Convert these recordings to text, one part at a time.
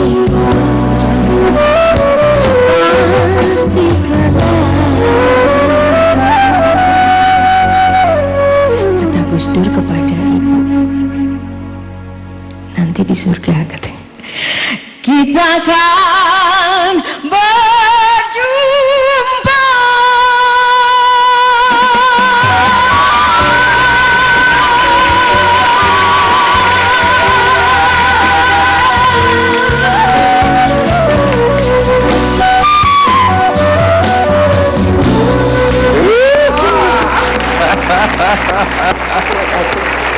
Kata Gus Dur kepada ibu, nanti di surga katanya kita akan berjumpa.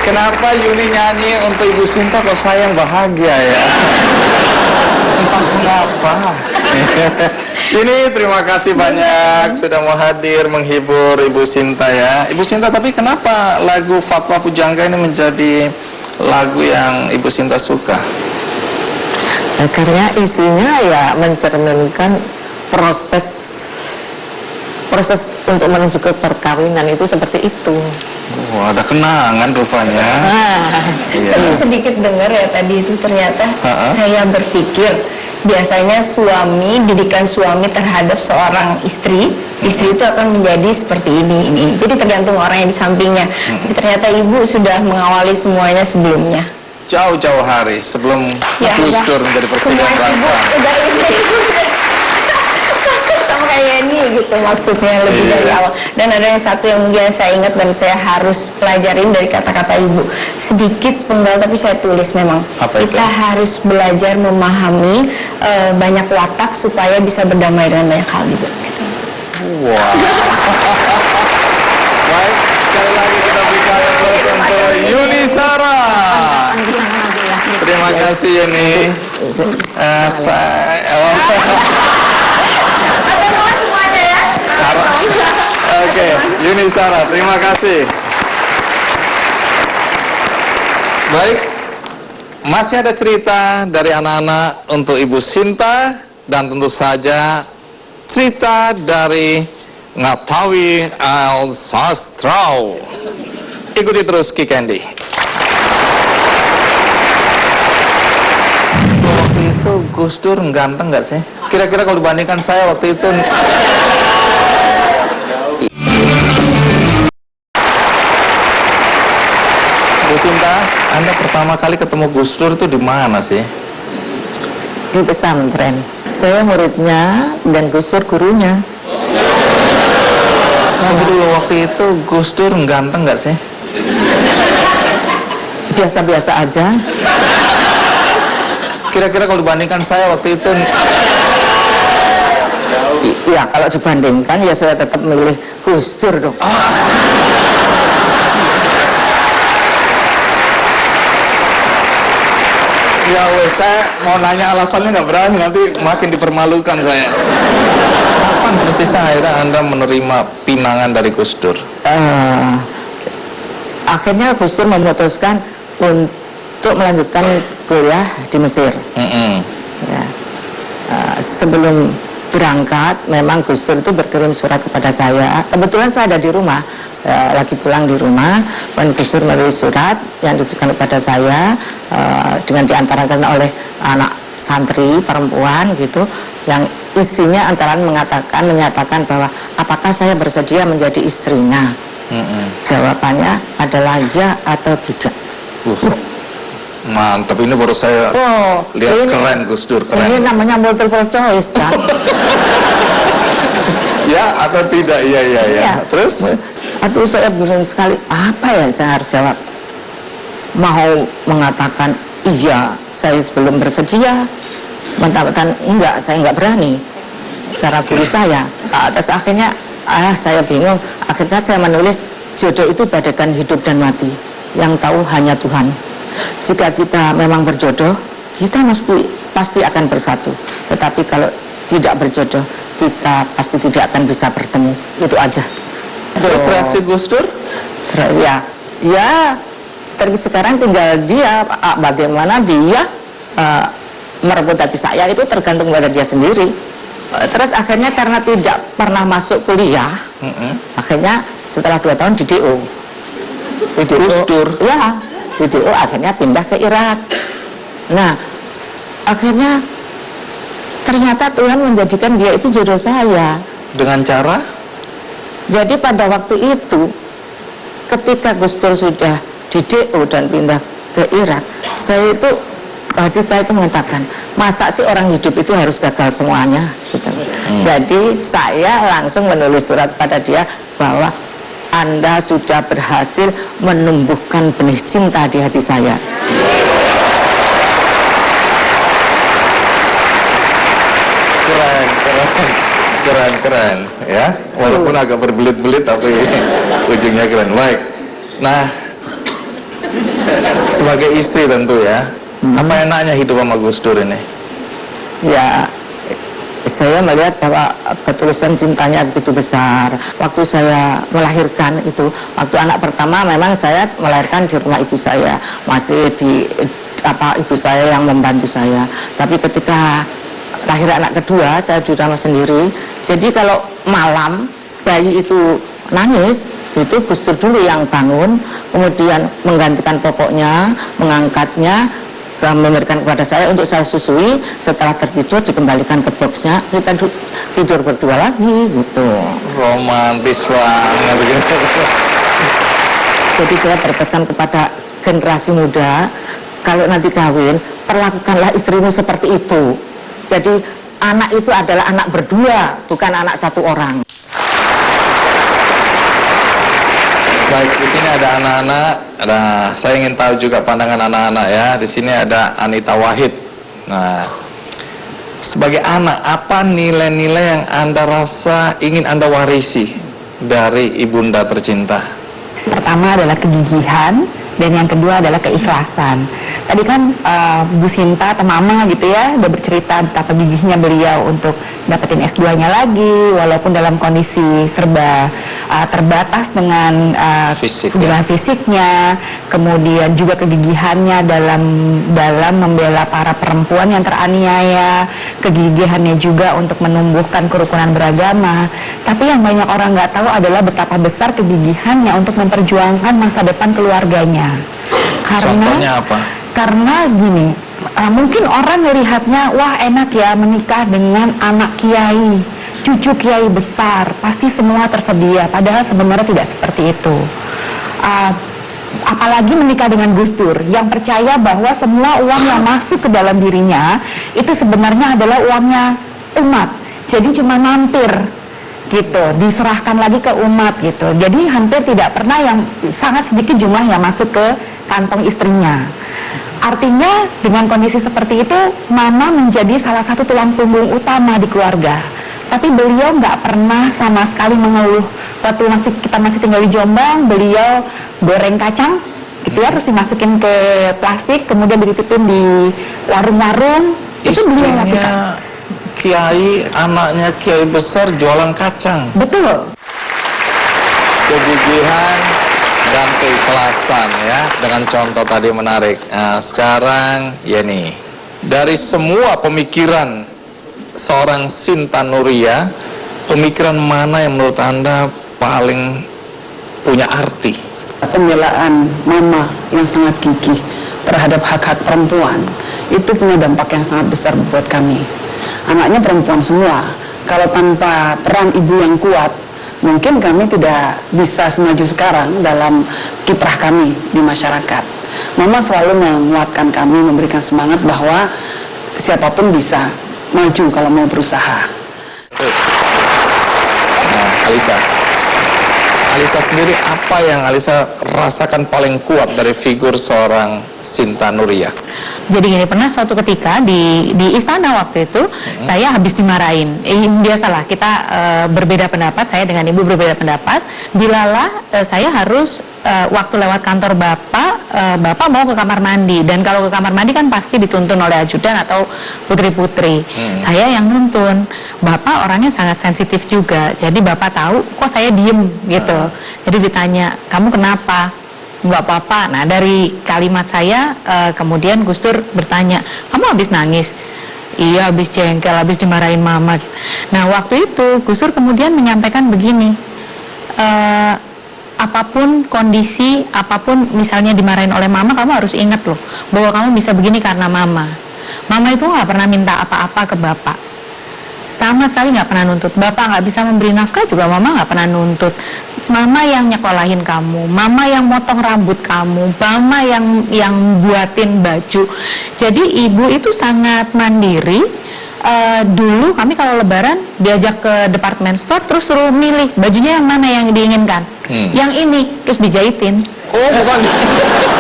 Kenapa Yuni nyanyi untuk Ibu Sinta kok saya yang bahagia ya? Entah kenapa. Ini terima kasih banyak sudah mau hadir menghibur Ibu Sinta ya. Ibu Sinta, tapi kenapa lagu Fatwa Pujangga ini menjadi lagu yang Ibu Sinta suka? Karena isinya ya mencerminkan proses untuk menuju ke perkawinan itu seperti itu. Wah, ada kenangan rupanya. Iya. Tapi sedikit dengar ya tadi itu ternyata saya berpikir biasanya didikan suami terhadap seorang istri itu akan menjadi seperti ini. Jadi tergantung orang yang di sampingnya. Tapi ternyata ibu sudah mengawali semuanya sebelumnya. Jauh-jauh hari sebelum Gus Dur menjadi presiden bangsa. Sama kayak ini gitu maksudnya lebih dari awal. Dan ada yang satu yang mungkin saya ingat dan saya harus pelajarin dari kata-kata ibu. Sedikit sepenggal tapi saya tulis memang. Kita harus belajar memahami banyak watak supaya bisa berdamai dengan banyak hal juga. Gitu. Wow. Baik, sekali lagi kita berikan aplaus untuk Yuni Sara. Terima kasih Yuni. Oke, Yuni Sara, terima kasih. Baik, masih ada cerita dari anak-anak untuk Ibu Sinta dan tentu saja cerita dari Ngatawi Al Sastrau. Ikuti terus Ki Candy. Waktu itu Gus Dur ganteng nggak sih? Kira-kira kalau dibandingkan saya waktu itu. Bu Sinta, Anda pertama kali ketemu Gus Dur itu di mana sih? Di pesantren. Saya muridnya dan Gus Dur gurunya. Tapi dulu waktu itu Gus Dur ganteng nggak sih? Biasa-biasa aja. Kira-kira kalau dibandingkan saya waktu itu. Ya kalau dibandingkan ya saya tetap milih Gus Dur dong. Ya wes, saya mau nanya alasannya nggak berani, nanti makin dipermalukan saya. Kapan persisnya akhirnya Anda menerima pinangan dari Gus Dur? Akhirnya Gus Dur memutuskan untuk melanjutkan kuliah di Mesir. Ya. Sebelum berangkat, memang Gus Dur itu berkirim surat kepada saya. Kebetulan saya ada di rumah, lagi pulang di rumah, dan Gus Dur menulis surat yang ditujukan kepada saya dengan diantarakan oleh anak santri perempuan gitu, yang isinya antara menyatakan bahwa apakah saya bersedia menjadi istrinya. Jawabannya adalah ya atau tidak. Mantap, ini baru saya lihat. Keren Gus Dur, keren. Ini namanya multiple choice kan. Ya atau tidak, iya. Terus? Aduh, saya bingung sekali, apa ya saya harus jawab. Mau mengatakan iya, saya belum bersedia, mentah-mentah enggak, saya enggak berani karena guru saya. Atas akhirnya saya bingung. Akhirnya saya menulis, jodoh itu bagaikan hidup dan mati, yang tahu hanya Tuhan. Jika kita memang berjodoh, kita pasti akan bersatu. Tetapi kalau tidak berjodoh, kita pasti tidak akan bisa bertemu. Itu aja. Terus reaksi Gus Dur? Terus ya terus sekarang tinggal dia, bagaimana dia merebut hati saya itu tergantung pada dia sendiri. Terus akhirnya karena tidak pernah masuk kuliah, akhirnya setelah 2 tahun di DO. Gus Dur? Ya, di DO akhirnya pindah ke Irak. Nah, akhirnya ternyata Tuhan menjadikan dia itu jodoh saya. Dengan cara? Jadi pada waktu itu ketika Gus Dur sudah di DO dan pindah ke Irak, saya itu hati saya itu mengatakan, masa sih orang hidup itu harus gagal semuanya gitu. Jadi saya langsung menulis surat pada dia bahwa Anda sudah berhasil menumbuhkan benih cinta di hati saya. Keren ya, walaupun agak berbelit-belit tapi ujungnya keren. Baik, nah sebagai istri tentu ya, apa enaknya hidup sama Gus Dur ini? Ya, saya melihat bahwa ketulusan cintanya begitu besar. Waktu saya melahirkan itu, waktu anak pertama memang saya melahirkan di rumah ibu saya, masih di ibu saya yang membantu saya. Tapi ketika lahir anak kedua, saya di rumah sendiri. Jadi kalau malam bayi itu nangis, itu Gus Dur dulu yang bangun, kemudian menggantikan popoknya, mengangkatnya, memberikan kepada saya untuk saya susui. Setelah tertidur dikembalikan ke boxnya, kita tidur berdua lagi gitu. Romantis banget gitu. Jadi saya berpesan kepada generasi muda, kalau nanti kawin, perlakukanlah istrimu seperti itu. Jadi anak itu adalah anak berdua, bukan anak satu orang. Baik, di sini ada anak-anak. Saya ingin tahu juga pandangan anak-anak ya. Di sini ada Anita Wahid. Nah, sebagai anak, apa nilai-nilai yang Anda rasa ingin Anda warisi dari ibunda tercinta? Pertama adalah kegigihan, dan yang kedua adalah keikhlasan. Tadi kan Bu Sinta atau Mama gitu ya udah bercerita betapa gigihnya beliau untuk dapetin S2-nya lagi, walaupun dalam kondisi serba terbatas dengan fisiknya, kemudian juga kegigihannya dalam membela para perempuan yang teraniaya, kegigihannya juga untuk menumbuhkan kerukunan beragama. Tapi yang banyak orang nggak tahu adalah betapa besar kegigihannya untuk memperjuangkan masa depan keluarganya. Contohnya apa? Karena gini, mungkin orang melihatnya, wah enak ya menikah dengan anak kiai, cucu kiai besar, pasti semua tersedia. Padahal sebenarnya tidak seperti itu. Apalagi menikah dengan Gus Dur yang percaya bahwa semua uang yang masuk ke dalam dirinya itu sebenarnya adalah uangnya umat. Jadi cuma mampir gitu, diserahkan lagi ke umat gitu. Jadi hampir tidak pernah, yang sangat sedikit jumlah yang masuk ke kantong istrinya. Artinya dengan kondisi seperti itu, Mama menjadi salah satu tulang punggung utama di keluarga. Tapi beliau nggak pernah sama sekali mengeluh. Waktu kita masih tinggal di Jombang, beliau goreng kacang gitu ya, terus dimasukin ke plastik, kemudian dititipin di warung-warung. Itu beliau lakukan. Kiai, anaknya kiai besar jualan kacang. Betul. Kegigihan dan keikhlasan ya, dengan contoh tadi menarik. Nah, sekarang ya nih, dari semua pemikiran seorang Sinta Nuria, pemikiran mana yang menurut Anda paling punya arti? Pembelaan Mama yang sangat gigih terhadap hak-hak perempuan itu punya dampak yang sangat besar buat kami. Anaknya perempuan semua. Kalau tanpa peran ibu yang kuat, mungkin kami tidak bisa semaju sekarang dalam kiprah kami di masyarakat. Mama selalu menguatkan kami, memberikan semangat bahwa siapapun bisa maju kalau mau berusaha. Nah, Alisa sendiri, apa yang Alisa rasakan paling kuat dari figur seorang Sinta Nuria? Jadi gini, pernah suatu ketika di istana waktu itu saya habis dimarahin. Biasalah kita berbeda pendapat, saya dengan ibu berbeda pendapat. Dilalah saya harus waktu lewat kantor bapak mau ke kamar mandi, dan kalau ke kamar mandi kan pasti dituntun oleh ajudan atau putri-putri. Saya yang nuntun. Bapak orangnya sangat sensitif juga, jadi bapak tahu kok saya diem gitu. Jadi ditanya, kamu kenapa? Nggak apa-apa. Nah, dari kalimat saya kemudian Gus Dur bertanya, kamu habis nangis? Iya, habis jengkel, habis dimarahin Mama. Nah, waktu itu Gus Dur kemudian menyampaikan begini, apapun kondisi, apapun misalnya dimarahin oleh Mama, kamu harus ingat loh bahwa kamu bisa begini karena Mama. Mama itu nggak pernah minta apa-apa ke Bapak. sama sekali nggak pernah nuntut. Bapak nggak bisa memberi nafkah juga mama nggak pernah nuntut. Mama yang nyekolahin kamu, mama yang motong rambut kamu, mama yang buatin baju. Jadi ibu itu sangat mandiri. Dulu kami kalau lebaran diajak ke department store terus suruh milih bajunya yang mana yang diinginkan. Yang ini terus dijahitin. Oh, bukan.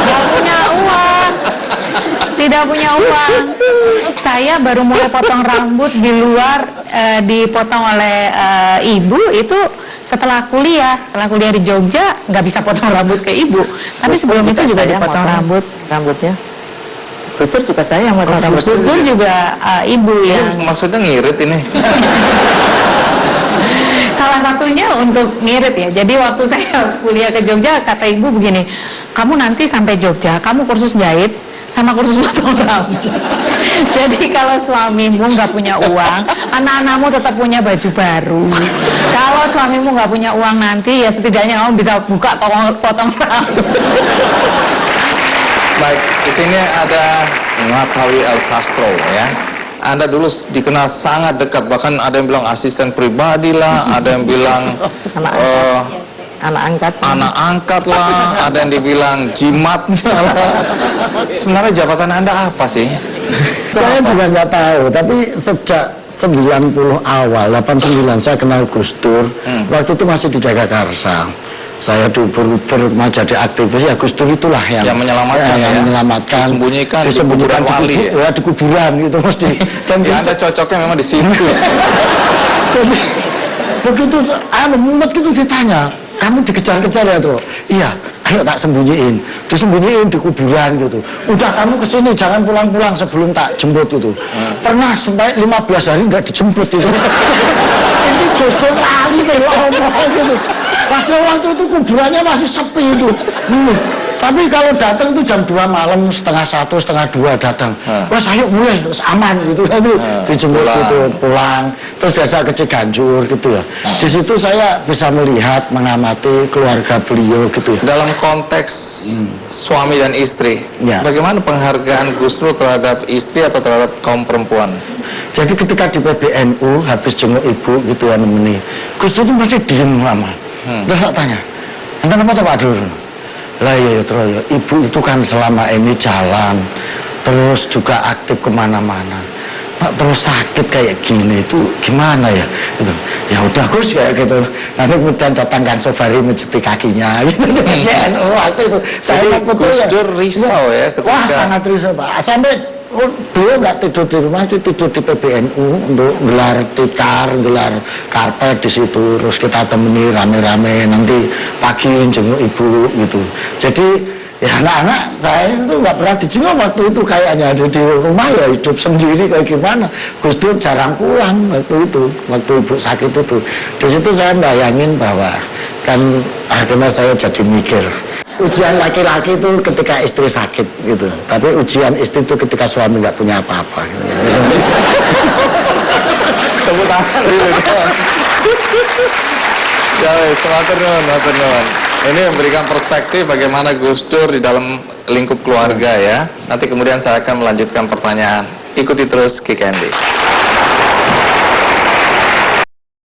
Nggak punya uang. Tidak punya uang. Saya baru mulai potong rambut di luar, dipotong oleh ibu itu setelah kuliah di Jogja, nggak bisa potong rambut ke ibu. Tapi sebelum itu juga dipotong rambutnya. Gus Dur juga saya yang potong rambut. Gus Dur juga ibu yang Maksudnya ngirit ini. salah satunya untuk ngirit ya. Jadi waktu saya kuliah ke Jogja, kata ibu begini, kamu nanti sampai Jogja, kamu kursus jahit sama kursus potong rambut. Jadi kalau suamimu nggak punya uang, anak-anakmu tetap punya baju baru. Kalau suamimu nggak punya uang nanti, ya setidaknya kamu bisa buka potong rambut. Baik, di sini ada Natawi El Sastro ya. Anda dulu dikenal sangat dekat, bahkan ada yang bilang asisten pribadi lah, ada yang bilang anak angkat lah, ada yang dibilang jimatnya lah. Sebenarnya jabatan Anda apa sih? Saya juga nggak tahu, tapi sejak 90 awal, 89 saya kenal Gus Dur. Waktu itu masih di Jagakarsa. Saya berubah jadi aktivis, ya Gus Dur itulah yang menyelamatkan, yang menyelamatkan, disembunyikan di kuburan wali ya, di kuburan gitu mesti. Dan ya, Anda cocoknya memang di situ. jadi begitu umat gitu ditanya, kamu dikejar-kejar ya tuh? Iya, ayo tak sembunyiin, disembunyiin di kuburan gitu. Udah kamu kesini jangan pulang-pulang sebelum tak jemput gitu. Pernah sampai 15 hari nggak dijemput itu. Ini Gus Dur lali kayak gitu. Padahal waktu itu kuburannya masih sepi itu. Tapi kalau datang itu jam 2 malam, setengah 1, setengah 2 datang. Terus ayo mulai, terus aman gitu. Nanti dijemput gitu, pulang. Terus biasa ke Ciganjur gitu ya. Di situ saya bisa melihat, mengamati keluarga beliau gitu ya. Dalam konteks suami dan istri, bagaimana penghargaan Gus Dur terhadap istri atau terhadap kaum perempuan? Jadi ketika di PBNU habis jenguk ibu gitu ya nemeni, Gus Dur itu masih diem lama. Terus saya tanya, ente apa Pak Dur? Lah ya terus ya, ibu itu kan selama ini jalan, terus juga aktif kemana-mana. Pak terus sakit kayak gini itu gimana ya? Gitu. Ya udah Gus kayak gitu. Nanti kemudian datang kan Sobari menjeti kakinya. Gitu. PBNU waktu itu. Saya Gus Dur risau ya ketika. Wah sangat risau Pak. Sampai beliau nggak tidur di rumah, itu tidur di PBNU untuk gelar tikar, gelar karpet di situ. Terus kita temani rame-rame, nanti pagi jenguk ibu gitu. Jadi ya anak-anak saya itu nggak pernah dijenguk waktu itu, kayaknya ada di rumah ya hidup sendiri kayak gimana. Gus Dur jarang pulang waktu itu, waktu ibu sakit itu. Di situ saya bayangin bahwa kan akhirnya saya jadi mikir. Ujian laki-laki itu ketika istri sakit gitu, tapi ujian istri itu ketika suami nggak punya apa-apa gitu. Tepuk tangan dulu kan. Ya, sematur nuwun. Ini memberikan perspektif bagaimana Gus Dur di dalam lingkup keluarga ya. Nanti kemudian saya akan melanjutkan pertanyaan. Ikuti terus Kick Andy.